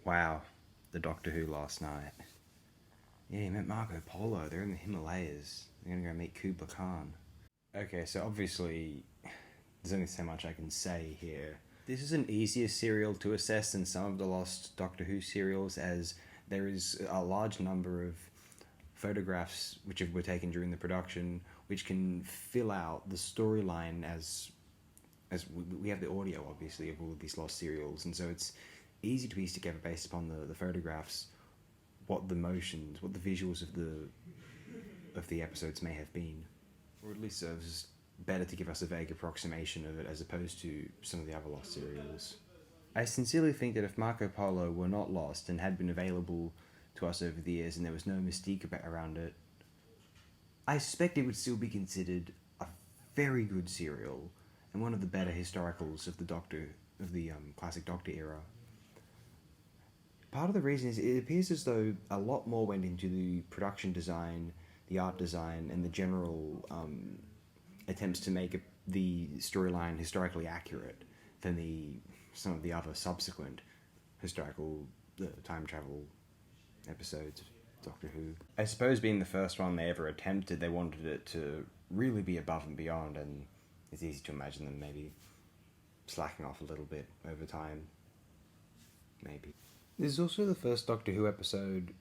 Wow, the Doctor Who last night. Yeah, he met Marco Polo. They're in the Himalayas. They're gonna go meet Kubla Khan. Okay, so obviously, there's only so much I can say here. This is an easier serial to assess than some of the lost Doctor Who serials, as there is a large number of photographs which were taken during the production, which can fill out the storyline as we have the audio, obviously, of all of these lost serials, and so it's easy to piece together based upon the photographs what the motions, what the visuals of the episodes may have been, or at least serves better to give us a vague approximation of it as opposed to some of the other lost serials. I sincerely think that if Marco Polo were not lost and had been available to us over the years and there was no mystique around it, I suspect it would still be considered a very good serial and one of the better historicals of the classic Doctor era. Part of the reason is it appears as though a lot more went into the production design, the art design, and the general attempts to make the storyline historically accurate than some of the other subsequent historical time travel episodes of Doctor Who. I suppose being the first one they ever attempted, they wanted it to really be above and beyond, and it's easy to imagine them maybe slacking off a little bit over time. Maybe. This is also the first Doctor Who episode,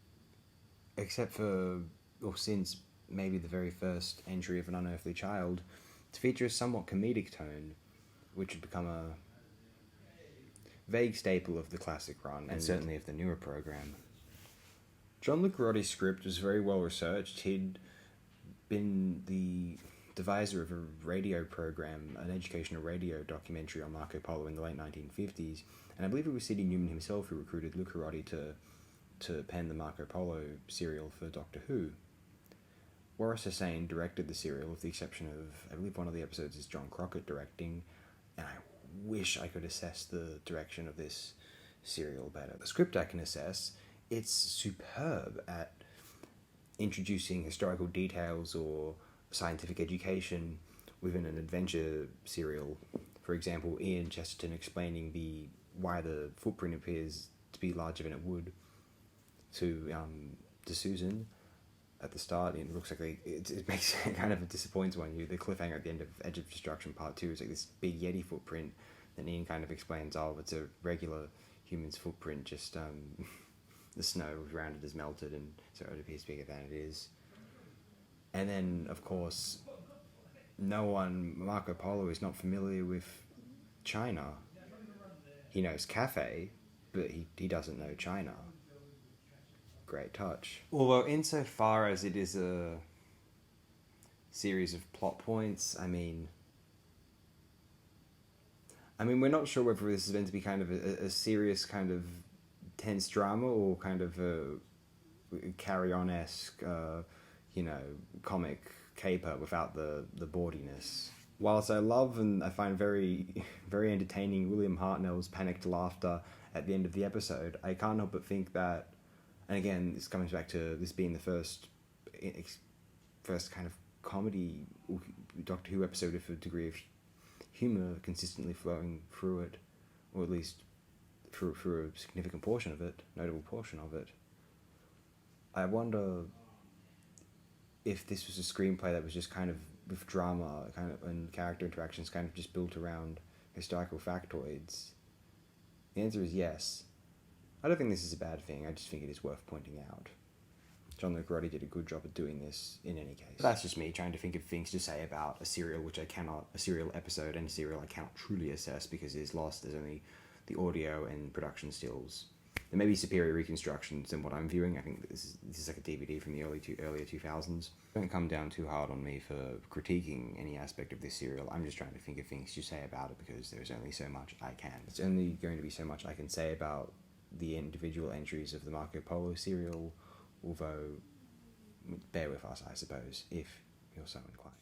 except for, or since maybe the very first entry of An Unearthly Child, to feature a somewhat comedic tone, which had become a vague staple of the classic run, and certainly of the newer program. John Lucarotti's script was very well researched. He'd been the deviser of a radio program, an educational radio documentary on Marco Polo in the late 1950s, and I believe it was Sidney Newman himself who recruited Lucarotti to pen the Marco Polo serial for Doctor Who. Waris Hussein directed the serial, with the exception of, I believe one of the episodes is John Crockett directing, and I wish I could assess the direction of this serial better. The script I can assess, it's superb at introducing historical details or scientific education within an adventure serial. For example, Ian Chesterton explaining why the footprint appears to be larger than it would to Susan at the start. It looks like it makes kind of a disappointing one. The cliffhanger at the end of Edge of Destruction Part 2 is like this big Yeti footprint. Then Ian kind of explains, it's a regular human's footprint, just the snow around it is melted, and so it appears bigger than it is. And then, of course, Marco Polo is not familiar with China. He knows Cathay, but he doesn't know China. Great touch. Although insofar as it is a series of plot points, I mean, we're not sure whether this is meant to be kind of a serious kind of tense drama or kind of a Carry-On-esque, comic caper without the bawdiness. Whilst I love and I find very, very entertaining William Hartnell's panicked laughter at the end of the episode, I can't help but think that, and again, this comes back to this being the first kind of comedy Doctor Who episode with a degree of humour consistently flowing through it, or at least through a significant portion of it, notable portion of it. I wonder if this was a screenplay that was just kind of with drama and character interactions kind of just built around historical factoids. The answer is yes. I don't think this is a bad thing, I just think it is worth pointing out. John Lucarotti did a good job at doing this in any case. But that's just me trying to think of things to say about a serial a serial episode and a serial I cannot truly assess because it is lost. There's only the audio and production stills. There may be superior reconstructions than what I'm viewing. I think this is like a DVD from the earlier 2000s. Don't come down too hard on me for critiquing any aspect of this serial. I'm just trying to think of things to say about it because there's only so much I can. It's only going to be so much I can say about the individual entries of the Marco Polo serial, although bear with us, I suppose, if you're so inclined.